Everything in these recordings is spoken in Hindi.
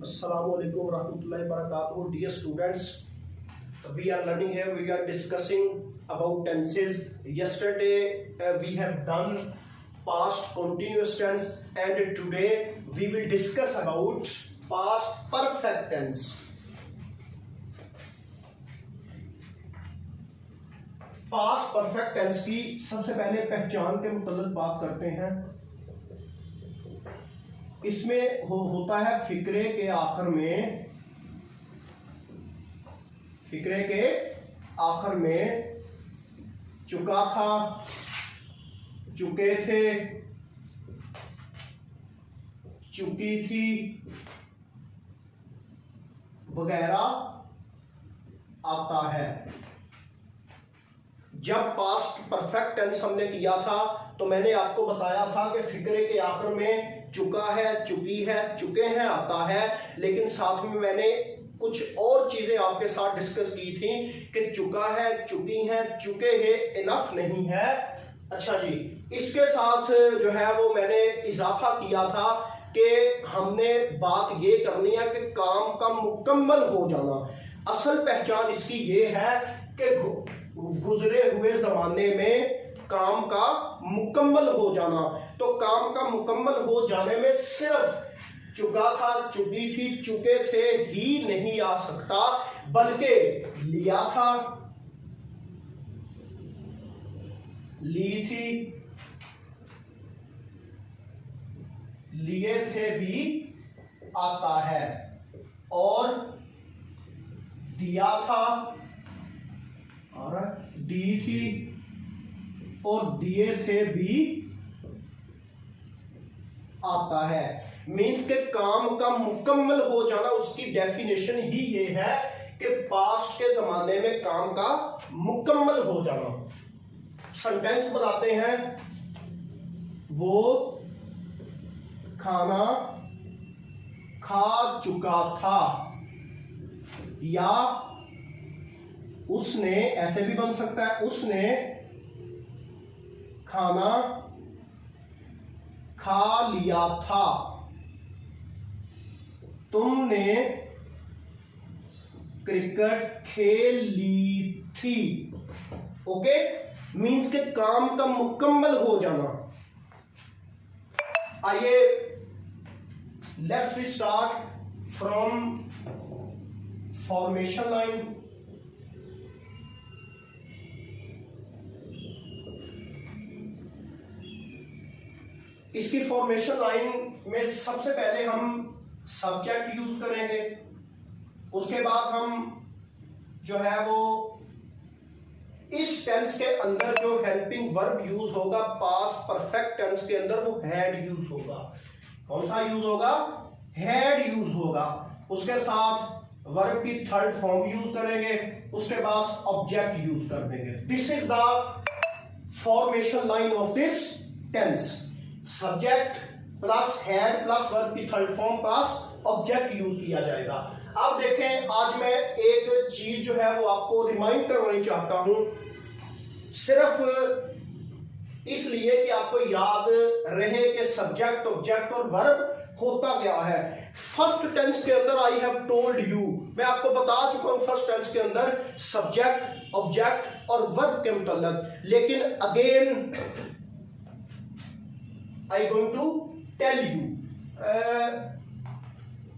Assalamualaikum warahmatullahi wabarakatuh. Dear students, we are learning here. We are discussing about tenses. Yesterday we have done past continuous tense, and today we will discuss about past perfect tense. Past perfect tense की सबसे पहले पहचान के मुतल्लिक़ बात करते हैं। इसमें होता है फिक्रे के आखिर में चुका था, चुके थे, चुकी थी वगैरह आता है। जब पास्ट परफेक्ट टेंस हमने किया था तो मैंने आपको बताया था कि फिक्रे के आखिर में चुका है, चुकी है, चुके हैं आता है, लेकिन साथ में मैंने कुछ और चीजें आपके साथ डिस्कस की थी कि चुका है, चुकी है, चुके हैं इनफ नहीं है। अच्छा जी, इसके साथ जो है वो मैंने इजाफा किया था कि हमने बात ये करनी है कि काम का मुकम्मल हो जाना। असल पहचान इसकी ये है कि गुजरे हुए जमाने में काम का मुकम्मल हो जाना। तो काम का मुकम्मल हो जाने में सिर्फ चुका था, चुकी थी, चुके थे ही नहीं आ सकता, बल्कि लिया था, ली थी, लिए थे भी आता है, और दिया था और दी थी और दिए थे भी आता है। मीन्स के काम का मुकम्मल हो जाना, उसकी डेफिनेशन ही ये है कि पास्ट के जमाने में काम का मुकम्मल हो जाना। सेंटेंस बनाते हैं, वो खाना खा चुका था, या उसने, ऐसे भी बन सकता है, उसने खाना खा लिया था, तुमने क्रिकेट खेल ली थी। ओके, मीन्स के काम का मुकम्मल हो जाना। आइए let's we start from formation line. इसकी फॉर्मेशन लाइन में सबसे पहले हम सब्जेक्ट यूज करेंगे, उसके बाद हम जो है वो इस टेंस के अंदर जो हेल्पिंग वर्ब यूज होगा पास्ट परफेक्ट टेंस के अंदर, वो हैड यूज होगा। कौन सा यूज होगा? हैड यूज होगा। उसके साथ वर्ब की थर्ड फॉर्म यूज करेंगे, उसके बाद ऑब्जेक्ट यूज कर देंगे। This is the formation line of this tense. Subject plus had plus verb की third form plus object use किया जाएगा। अब देखें, आज मैं एक चीज जो है वो आपको रिमाइंड करवानी चाहता हूं, सिर्फ इसलिए कि आपको याद रहे कि सब्जेक्ट, ऑब्जेक्ट और वर्ब होता क्या है। फर्स्ट टेंस के अंदर आई हैव टोल्ड यू, मैं आपको बता चुका हूं फर्स्ट टेंस के अंदर सब्जेक्ट, ऑब्जेक्ट और वर्ब के मुतल्लिक, लेकिन again I going to tell you.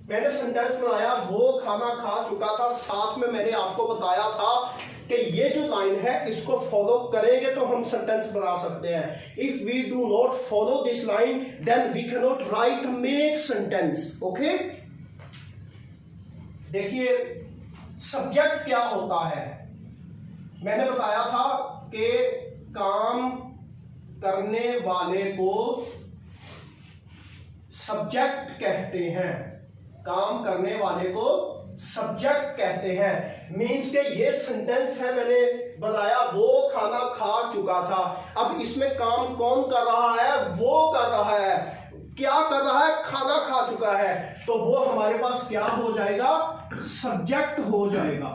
मैंने सेंटेंस बनाया, वो खाना खा चुका था, साथ में मैंने आपको बताया था कि ये जो लाइन है इसको फॉलो करेंगे तो हम सेंटेंस बना सकते हैं। If we do not follow this line then we can not write make sentence. Okay, देखिए सब्जेक्ट क्या होता है। मैंने बताया था कि काम करने वाले को सब्जेक्ट कहते हैं, काम करने वाले को सब्जेक्ट कहते हैं। मीन्स के ये सेंटेंस है, मैंने बताया वो खाना खा चुका था। अब इसमें काम कौन कर रहा है? वो कर रहा है। क्या कर रहा है? खाना खा चुका है, तो वो हमारे पास क्या हो जाएगा? सब्जेक्ट हो जाएगा।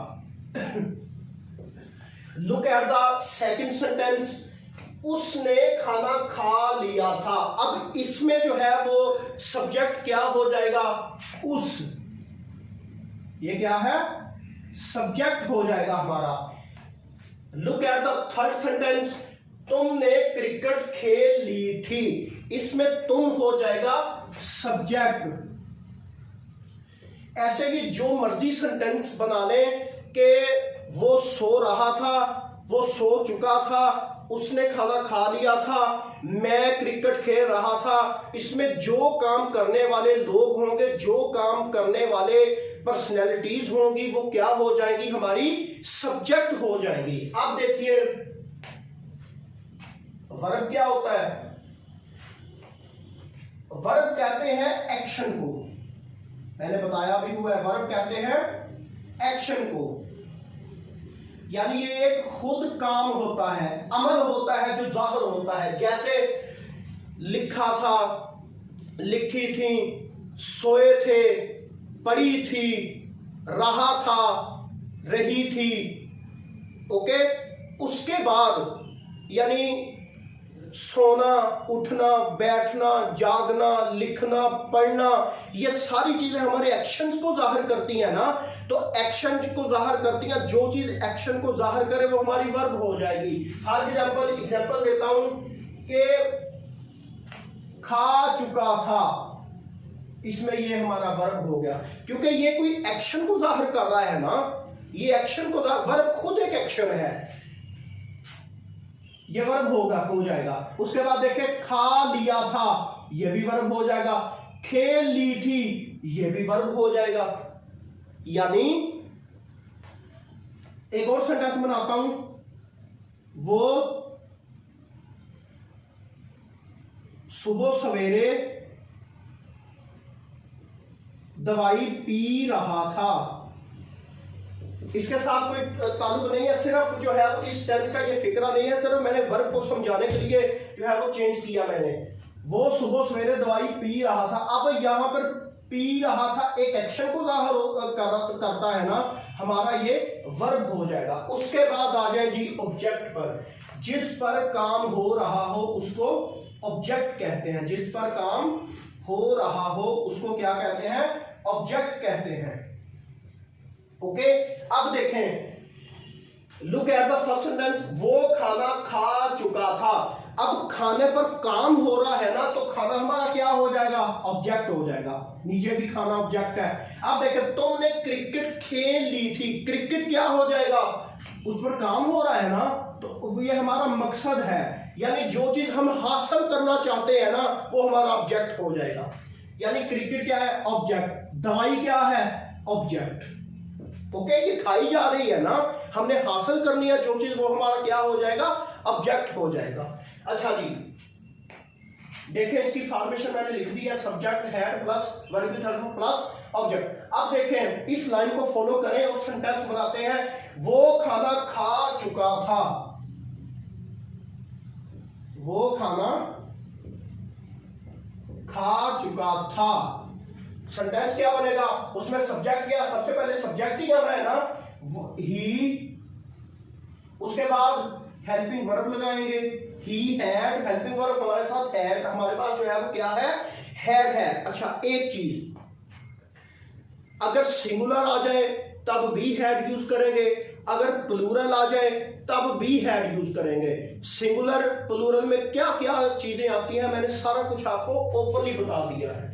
Look at the second sentence, उसने खाना खा लिया था। अब इसमें जो है वो सब्जेक्ट क्या हो जाएगा? उस। ये क्या है, सब्जेक्ट हो जाएगा हमारा। Look at the third sentence, तुमने क्रिकेट खेल ली थी, इसमें तुम हो जाएगा सब्जेक्ट। ऐसे ही जो मर्जी सेंटेंस बना ले कि वो सो रहा था, वो सो चुका था, उसने खाना खा लिया था, मैं क्रिकेट खेल रहा था, इसमें जो काम करने वाले लोग होंगे, जो काम करने वाले पर्सनैलिटीज होंगी, वो क्या हो जाएगी, हमारी सब्जेक्ट हो जाएंगी। अब देखिए वर्ब क्या होता है, वर्ब कहते हैं एक्शन को, मैंने बताया भी हुआ है, वर्ब कहते हैं एक्शन को, यानी ये एक खुद काम होता है, अमल होता है जो जाहिर होता है। जैसे लिखा था, लिखी थी, सोए थे, पढ़ी थी, रहा था, रही थी। ओके, उसके बाद यानी सोना, उठना, बैठना, जागना, लिखना, पढ़ना, ये सारी चीजें हमारे एक्शंस को जाहिर करती हैं ना। तो एक्शन को जाहिर करती हैं, जो चीज एक्शन को जाहिर करे वो हमारी वर्ब हो जाएगी। फॉर एग्जांपल देता हूं कि खा चुका था, इसमें ये हमारा वर्ब हो गया, क्योंकि ये कोई एक्शन को जाहिर कर रहा है ना, ये एक्शन को, वर्ब खुद एक एक्शन है, ये वर्ब होगा, हो जाएगा। उसके बाद देखिए खा लिया था, ये भी वर्ब हो जाएगा, खेल ली थी, ये भी वर्ब हो जाएगा। यानी एक और सेंटेंस बनाता हूं, वो सुबह सवेरे दवाई पी रहा था, इसके साथ कोई ताल्लुक नहीं है, सिर्फ जो है इस टेंस का ये फिक्रा नहीं है, सिर्फ मैंने वर्ब को समझाने के लिए जो है वो चेंज किया मैंने। वो सुबह सवेरे दवाई पी रहा था, अब यहां पर पी रहा था एक एक्शन को जाहिर करता है ना, हमारा ये वर्ब हो जाएगा। उसके बाद आ जाए जी ऑब्जेक्ट पर, जिस पर काम हो रहा हो उसको ऑब्जेक्ट कहते हैं, जिस पर काम हो रहा हो उसको क्या कहते हैं, ऑब्जेक्ट कहते हैं। ओके, अब देखें, look at the first sentence, वो खाना खा चुका था। अब खाने पर काम हो रहा है ना, तो खाना हमारा क्या हो जाएगा, ऑब्जेक्ट हो जाएगा, नीचे भी खाना ऑब्जेक्ट है। अब देखें, तुमने क्रिकेट खेल ली थी, क्रिकेट क्या हो जाएगा, उस पर काम हो रहा है ना, तो ये हमारा मकसद है, यानी जो चीज हम हासिल करना चाहते हैं ना, वो हमारा ऑब्जेक्ट हो जाएगा। यानी क्रिकेट क्या है, ऑब्जेक्ट, दवाई क्या है, ऑब्जेक्ट। ओके, ये खाई जा रही है ना, हमने हासिल करनी है जो चीज, वो हमारा क्या हो जाएगा, ऑब्जेक्ट हो जाएगा। अच्छा जी, देखें इसकी फॉर्मेशन मैंने लिख दी है, subject head plus verb plus object. अब देखें, इस लाइन को फॉलो करें और सेंटेंस बनाते हैं। वो खाना खा चुका था, वो खाना खा चुका था, सेंटेंस क्या बनेगा, उसमें सब्जेक्ट क्या, सबसे पहले सब्जेक्ट ही आना है ना, ही, उसके बाद हेल्पिंग वर्ब लगाएंगे, ही हैड, हेल्पिंग वर्ब हमारे साथ हैड, हमारे पास जो है वो क्या है, हैड है। अच्छा, एक चीज, अगर सिंगुलर आ जाए तब भी हैड यूज करेंगे, अगर प्लूरल आ जाए तब भी हैड यूज करेंगे। सिंगुलर प्लूरल में क्या क्या चीजें आती हैं, मैंने सारा कुछ आपको ओपनली बता दिया है।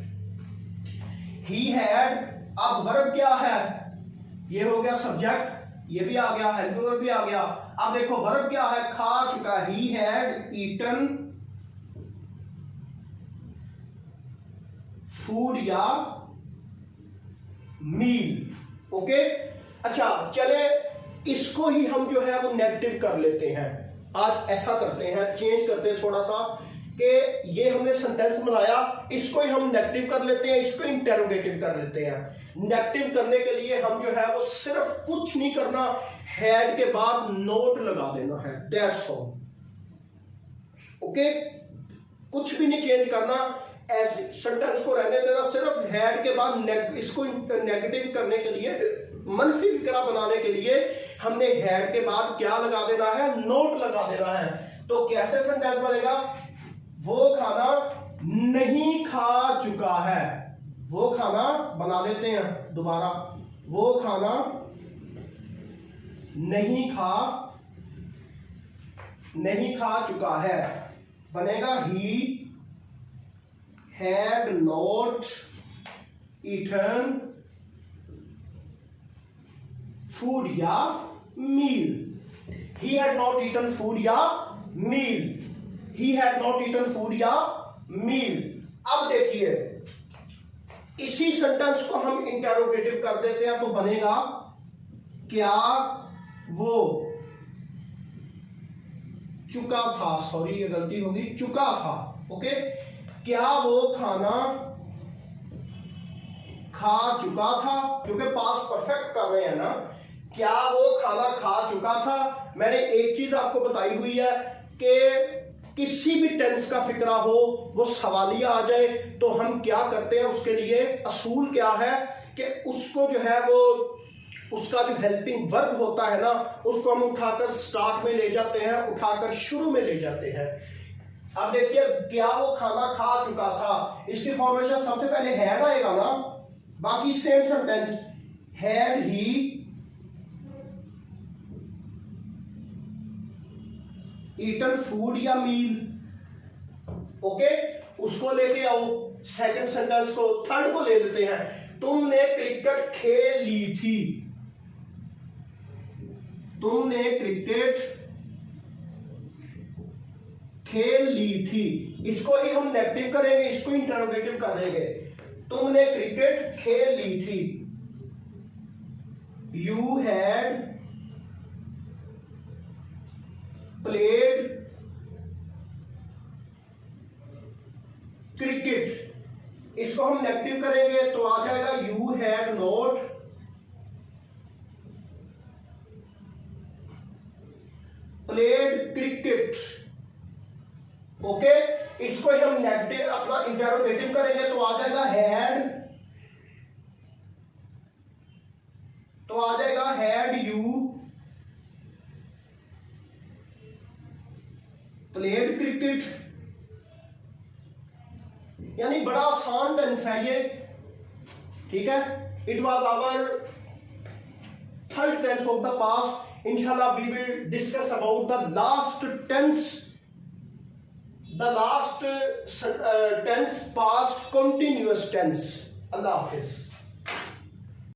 ही हैड, अब वर्ब क्या है, ये हो गया सब्जेक्ट, ये भी आ गया, हेल्पिंग वर्ब भी आ गया। अब देखो वर्ब क्या है, खा चुका, ही हैड ईटन फूड या मील। ओके, अच्छा चले इसको ही हम जो है वो नेगेटिव कर लेते हैं। आज ऐसा करते हैं, चेंज करते हैं थोड़ा सा, कि ये हमने सेंटेंस बनाया, इसको ही हम नेगेटिव कर लेते हैं, इसको इंटेरोगेटिव कर लेते हैं। नेगेटिव करने के लिए हम जो है वो सिर्फ कुछ नहीं करना, हैड के बाद नोट लगा देना है, दैट्स ऑल। ओके, कुछ भी नहीं चेंज करना, सेंटेंस को रहने देना, सिर्फ हैड के बाद इसको नेगेटिव करने के लिए, मनफी फिक्रा बनाने के लिए हमने हैड के बाद क्या लगा देना है, नोट लगा देना है। तो कैसे सेंटेंस बनेगा, वो खाना नहीं खा चुका है, वो खाना बना देते हैं दोबारा, वो खाना नहीं खा चुका है, बनेगा he had not eaten food या meal. He had not eaten food या meal, he had not eaten food या मील। अब देखिए इसी सेंटेंस को हम इंटेरोगेटिव कर देते हैं तो बनेगा क्या वो चुका था, सॉरी ये गलती होगी, चुका था। ओके, क्या वो खाना खा चुका था, क्योंकि पास्ट परफेक्ट कर रहे हैं ना। क्या वो खाना खा चुका था। मैंने एक चीज आपको बताई हुई है कि किसी भी टेंस का फिक्रा हो, वो सवालिया आ जाए तो हम क्या करते हैं, उसके लिए असूल क्या है कि उसको जो है वो उसका जो हेल्पिंग वर्ब होता है ना, उसको हम उठाकर स्टार्ट में ले जाते हैं, उठाकर शुरू में ले जाते हैं। अब देखिए क्या वो खाना खा चुका था, इसकी फॉर्मेशन सबसे पहले हैड आएगा ना, बाकी same sentence had he eaten food या मील। ओके, उसको लेके आओ सेकंड सेंटेंस को, थर्ड को ले लेते हैं। तुमने क्रिकेट खेल ली थी, तुमने क्रिकेट खेल ली थी। इसको ही हम नेगेटिव करेंगे, इसको इंटरोगेटिव करेंगे। तुमने क्रिकेट खेल ली थी, यू हैड प्लेड क्रिकेट। इसको हम नेगेटिव करेंगे तो आ जाएगा you had not played cricket. Okay, इसको ही हम नेगेटिव अपना इंटरोगेटिव करेंगे तो आ जाएगा हैड, तो आ जाएगा हैड यू प्लेड क्रिकेट। यानी बड़ा आसान टेंस है ये, ठीक है। It was our third tense of the past. इंशाल्लाह we will discuss about the last tense, the last tense past continuous tense. अल्लाह हाफिज।